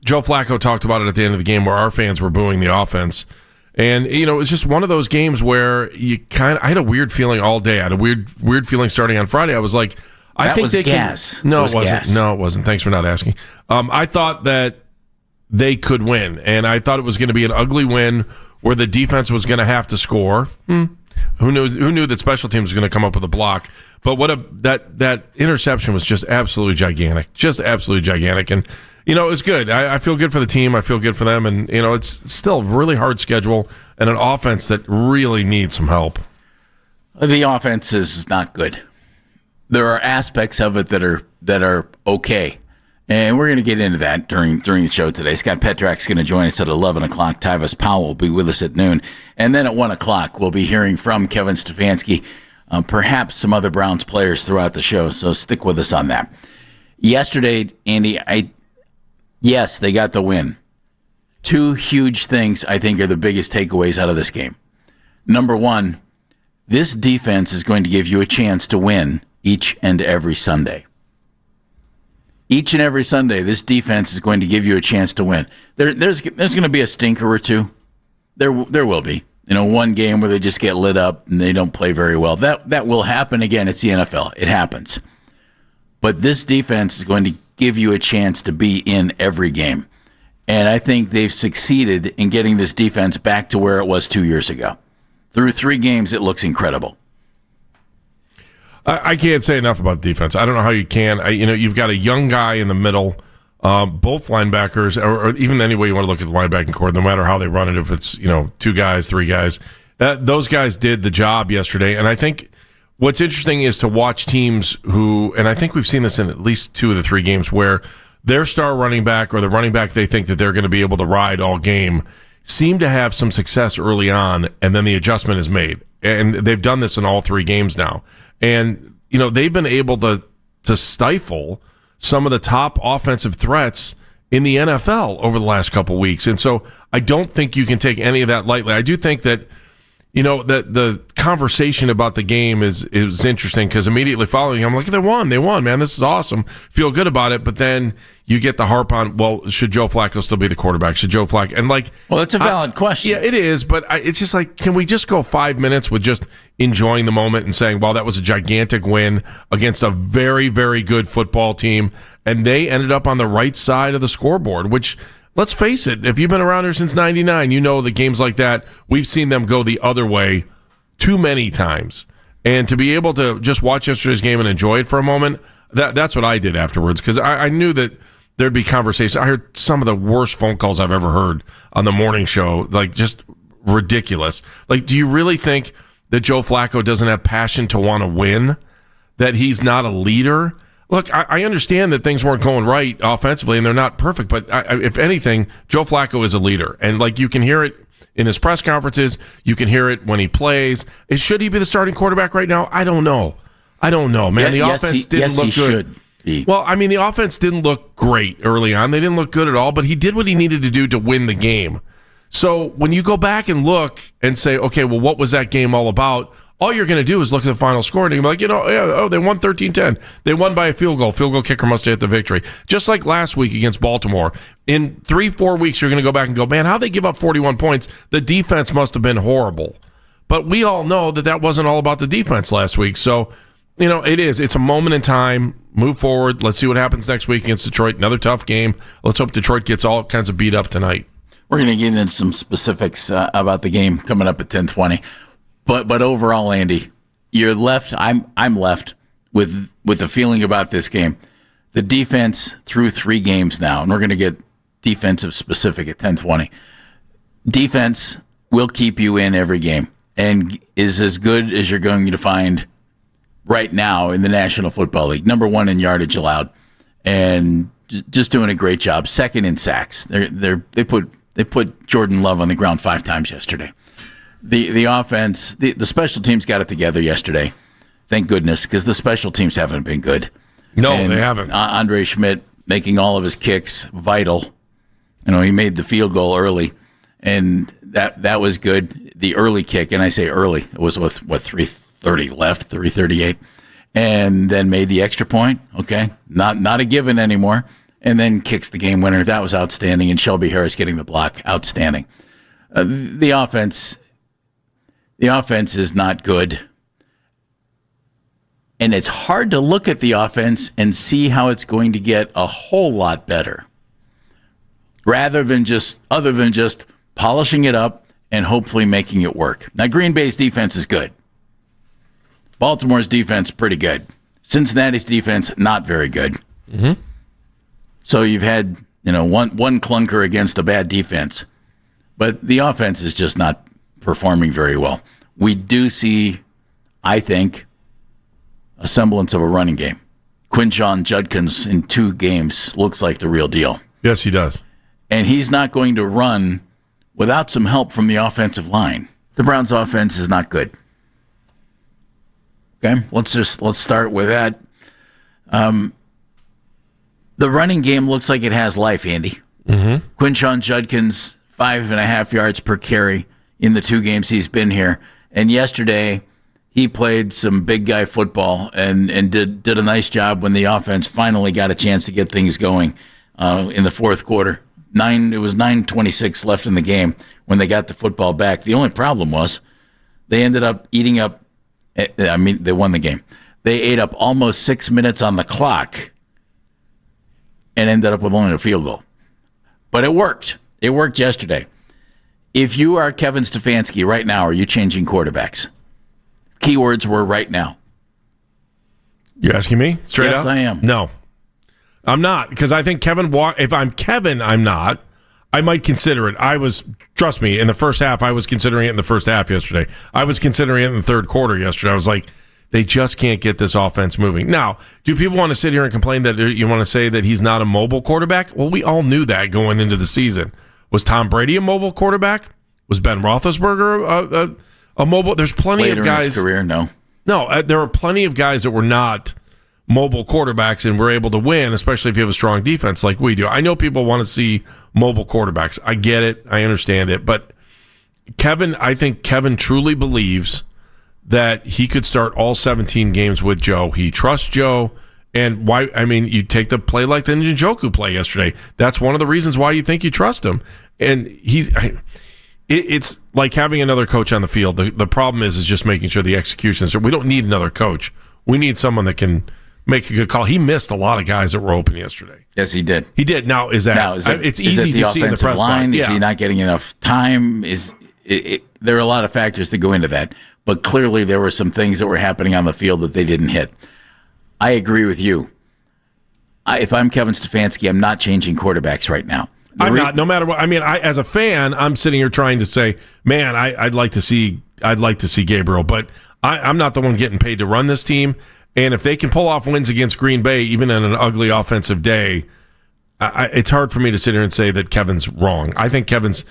Joe Flacco talked about it at the end of the game where our fans were booing the offense. And, it was just one of those games where I had a weird feeling all day. I had a weird feeling starting on Friday. I was like, I think they gas. No, it wasn't. Gas. No, it wasn't. Thanks for not asking. I thought that they could win, and I thought it was going to be an ugly win where the defense was going to have to score. Who knew that special teams was going to come up with a block? But that interception was just absolutely gigantic. And it was good. I feel good for the team. I feel good for them, and it's still a really hard schedule and an offense that really needs some help. The offense is not good. There are aspects of it that are okay. And we're going to get into that during the show today. Scott Petrak's going to join us at 11 o'clock. Tyvis Powell will be with us at noon. And then at 1 o'clock, we'll be hearing from Kevin Stefanski, perhaps some other Browns players throughout the show. So stick with us on that. Yesterday, Andy, yes, they got the win. Two huge things I think are the biggest takeaways out of this game. Number one, this defense is going to give you a chance to win each and every Sunday. Each and every Sunday, this defense is going to give you a chance to win. There's going to be a stinker or two. There will be. One game where they just get lit up and they don't play very well. That will happen again. It's the NFL. It happens. But this defense is going to give you a chance to be in every game. And I think they've succeeded in getting this defense back to where it was 2 years ago. Through 3 games, it looks incredible. I can't say enough about the defense. I don't know how you can. You've got a young guy in the middle, both linebackers, or even any way you want to look at the linebacking core, no matter how they run it, if it's 2 guys, 3 guys. Those guys did the job yesterday. And I think what's interesting is to watch teams who, and I think we've seen this in at least 2 of the 3 games, where their star running back or the running back they think that they're going to be able to ride all game seem to have some success early on, and then the adjustment is made. And they've done this in all 3 games now. And, they've been able to stifle some of the top offensive threats in the NFL over the last couple weeks. And so I don't think you can take any of that lightly. I do think that, that the conversation about the game is interesting, because immediately following, I'm like, they won, man. This is awesome. Feel good about it. But then you get the harp on, well, should Joe Flacco still be the quarterback? Should Joe Flacco? And well, it's a valid question. Yeah, it is. But it's just like, can we just go 5 minutes with just enjoying the moment and saying, well, that was a gigantic win against a very, very good football team. And they ended up on the right side of the scoreboard, which, let's face it, if you've been around here since 99, that games like that, we've seen them go the other way too many times. And to be able to just watch yesterday's game and enjoy it for a moment, that's what I did afterwards, because I knew that there'd be conversation. I heard some of the worst phone calls I've ever heard on the morning show, like just ridiculous. Like, do you really think that Joe Flacco doesn't have passion to want to win? That he's not a leader? Look, I understand that things weren't going right offensively and they're not perfect, but if anything, Joe Flacco is a leader. And you can hear it in his press conferences. You can hear it when he plays. Should he be the starting quarterback right now? I don't know, man. The offense didn't look good. Should be. Well, the offense didn't look great early on. They didn't look good at all, but he did what he needed to do to win the game. So when you go back and look and say, okay, well, what was that game all about? All you're going to do is look at the final score and you're like, they won 13-10. They won by a field goal. Field goal kicker must have hit the victory. Just like last week against Baltimore. In 3-4 weeks, you're going to go back and go, man, how'd they give up 41 points? The defense must have been horrible. But we all know that wasn't all about the defense last week. So, it is. It's a moment in time. Move forward. Let's see what happens next week against Detroit. Another tough game. Let's hope Detroit gets all kinds of beat up tonight. We're going to get into some specifics about the game coming up at 10:20. But overall, Andy, you're left. I'm left with the feeling about this game. The defense through 3 games now, and we're going to get defensive specific at 10:20. Defense will keep you in every game and is as good as you're going to find right now in the National Football League. Number 1 in yardage allowed, and just doing a great job. 2nd in sacks. They put Jordan Love on the ground 5 times yesterday. The offense, the special teams got it together yesterday. Thank goodness, because the special teams haven't been good. No, they haven't. Andre Schmidt making all of his kicks vital. He made the field goal early, and that was good. The early kick, and I say early, it was with 3:30 left, 3:38, and then made the extra point. Okay, not a given anymore. and then kicks the game winner. That was outstanding. And Shelby Harris getting the block, outstanding. The offense is not good. And it's hard to look at the offense and see how it's going to get a whole lot better, other than just polishing it up and hopefully making it work. Now, Green Bay's defense is good. Baltimore's defense, pretty good. Cincinnati's defense, not very good. Mm-hmm. So you've had one clunker against a bad defense. But the offense is just not performing very well. We do see, I think, a semblance of a running game. Quinshon Judkins in 2 games looks like the real deal. Yes, he does. And he's not going to run without some help from the offensive line. The Browns' offense is not good. Okay, let's start with that. The running game looks like it has life, Andy. Mm-hmm. Quinshon Judkins, 5.5 yards per carry in the 2 games he's been here. And yesterday, he played some big guy football and did a nice job when the offense finally got a chance to get things going in the fourth quarter. It was 9:26 left in the game when they got the football back. The only problem was they ended up eating up. They won the game. They ate up almost 6 minutes on the clock and ended up with only a field goal. But it worked. It worked yesterday. If you are Kevin Stefanski right now, are you changing quarterbacks? Keywords were right now. You're asking me straight up? Yes, I am. No, I'm not, because I think if I'm Kevin, I'm not. I might consider it. Trust me, in the first half, I was considering it in the first half yesterday. I was considering it in the third quarter yesterday. I was like, they just can't get this offense moving. Now, do people want to sit here and complain that you want to say that he's not a mobile quarterback? Well, we all knew that going into the season. Was Tom Brady a mobile quarterback? Was Ben Roethlisberger a mobile? There's plenty Later of guys. In his career, no. No, there are plenty of guys that were not mobile quarterbacks and were able to win, especially if you have a strong defense like we do. I know people want to see mobile quarterbacks. I get it. I understand it. But I think Kevin truly believes that he could start all 17 games with Joe. He trusts Joe. And why? I mean, you take the play like the Njoku play yesterday. That's one of the reasons why you think you trust him. And it's like having another coach on the field. The problem is just making sure the execution is. We don't need another coach. We need someone that can make a good call. He missed a lot of guys that were open yesterday. Yes, he did. He did. Now, it's easy to see in the press line. box. Is he not getting enough time? There are a lot of factors that go into that. But clearly there were some things that were happening on the field that they didn't hit. I agree with you. If I'm Kevin Stefanski, I'm not changing quarterbacks right now. I'm not, no matter what. I mean, as a fan, I'm sitting here trying to say, man, I'd like to see Gabriel, but I'm not the one getting paid to run this team. And if they can pull off wins against Green Bay, even in an ugly offensive day, it's hard for me to sit here and say that Kevin's wrong. I think Kevin's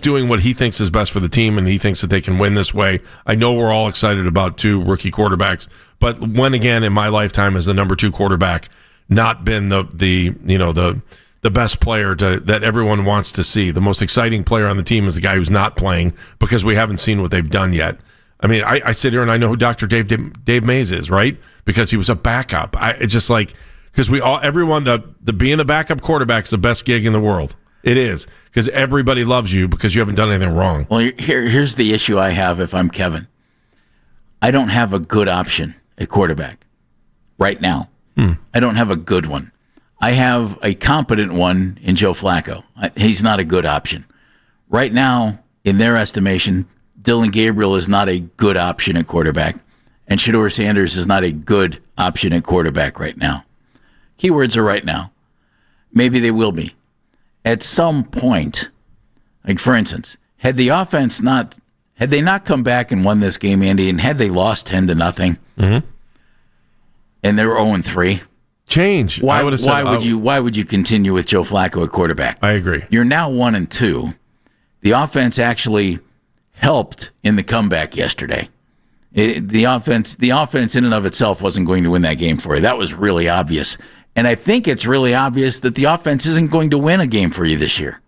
doing what he thinks is best for the team, and he thinks that they can win this way. I know we're all excited about 2 rookie quarterbacks, but when again in my lifetime has the number 2 quarterback not been the best player that everyone wants to see? The most exciting player on the team is the guy who's not playing because we haven't seen what they've done yet. I mean, I sit here and I know who Dr. Dave Mays is, right? Because he was a backup. It's just like, because everyone, the being the backup quarterback is the best gig in the world. It is, because everybody loves you because you haven't done anything wrong. Well, here's the issue I have if I'm Kevin. I don't have a good option at quarterback right now. I don't have a good one. I have a competent one in Joe Flacco. He's not a good option. Right now, in their estimation, Dylan Gabriel is not a good option at quarterback, and Shedeur Sanders is not a good option at quarterback right now. Keywords are right now. Maybe they will be. At some point, like for instance, had they not come back and won this game, Andy, and had they lost 10-0, and they were 0-3, change. Why would you continue with Joe Flacco at quarterback? I agree. You're now 1-2. The offense actually helped in the comeback yesterday. The offense in and of itself wasn't going to win that game for you. That was really obvious. And I think it's really obvious that the offense isn't going to win a game for you this year.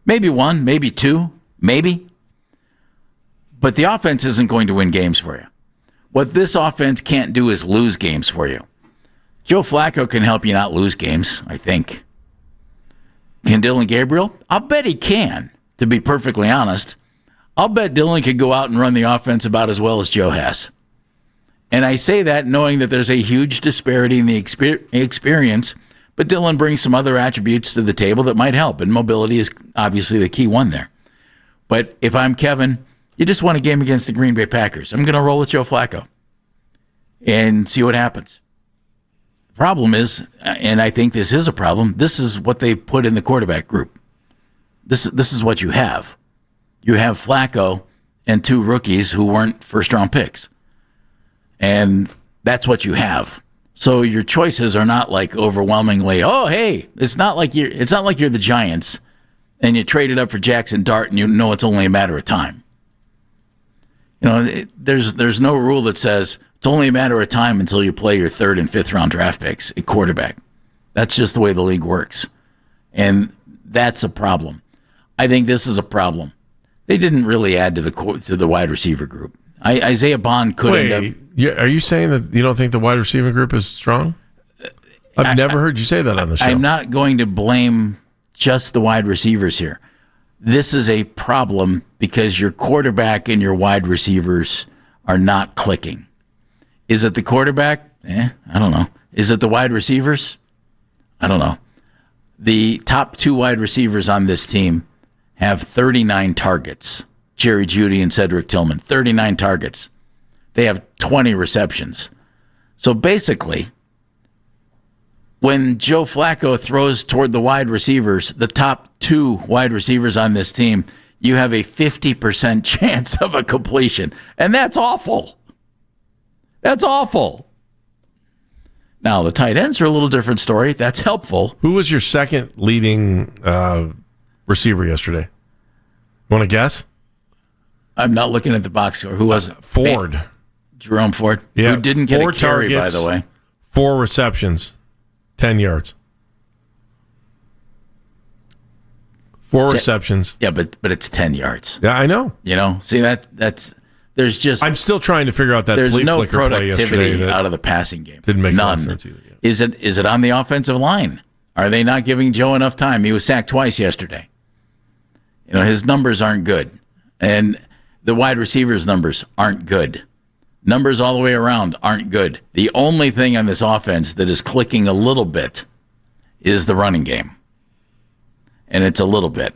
Maybe 1, maybe 2, maybe. But the offense isn't going to win games for you. What this offense can't do is lose games for you. Joe Flacco can help you not lose games, I think. Can Dylan Gabriel? I'll bet he can, to be perfectly honest. I'll bet Dylan could go out and run the offense about as well as Joe has. And I say that knowing that there's a huge disparity in the experience, but Dylan brings some other attributes to the table that might help, and mobility is obviously the key one there. But if I'm Kevin, you just won a game against the Green Bay Packers. I'm going to roll with Joe Flacco and see what happens. The problem is, and I think this is a problem, this is what they put in the quarterback group. This is what you have. You have Flacco and 2 rookies who weren't first-round picks. And that's what you have. So your choices are not like overwhelmingly, oh, hey, it's not like you're the Giants and you traded up for Jackson Dart and you know it's only a matter of time. You know, there's no rule that says it's only a matter of time until you play your 3rd and 5th round draft picks at quarterback. That's just the way the league works. And that's a problem. I think this is a problem. They didn't really add to the wide receiver group. Isaiah Bond could end up. Are you saying that you don't think the wide receiver group is strong? I've never heard you say that on the show. I'm not going to blame just the wide receivers here. This is a problem because your quarterback and your wide receivers are not clicking. Is it the quarterback? I don't know. Is it the wide receivers? I don't know. The top 2 wide receivers on this team have 39 targets. Jerry Jeudy and Cedric Tillman, 39 targets. They have 20 receptions. So basically, when Joe Flacco throws toward the wide receivers, the top 2 wide receivers on this team, you have a 50% chance of a completion. And that's awful. That's awful. Now, the tight ends are a little different story. That's helpful. Who was your second leading receiver yesterday? Want to guess? I'm not looking at the box score. Who was it? Ford. Jerome Ford. Yeah, who didn't get 4 a carry, targets, by the way. 4 receptions, 10 yards. 4 receptions. Yeah, but it's 10 yards. Yeah, I know. You know, see that's there's just I'm still trying to figure out that there's flea no flicker play yesterday. productivity out of the passing game. Didn't make none. Sense either. Yeah. Is it on the offensive line? Are they not giving Joe enough time? He was sacked twice yesterday. You know, his numbers aren't good. And the wide receivers' numbers aren't good. Numbers all the way around aren't good. The only thing on this offense that is clicking a little bit is the running game. And it's a little bit.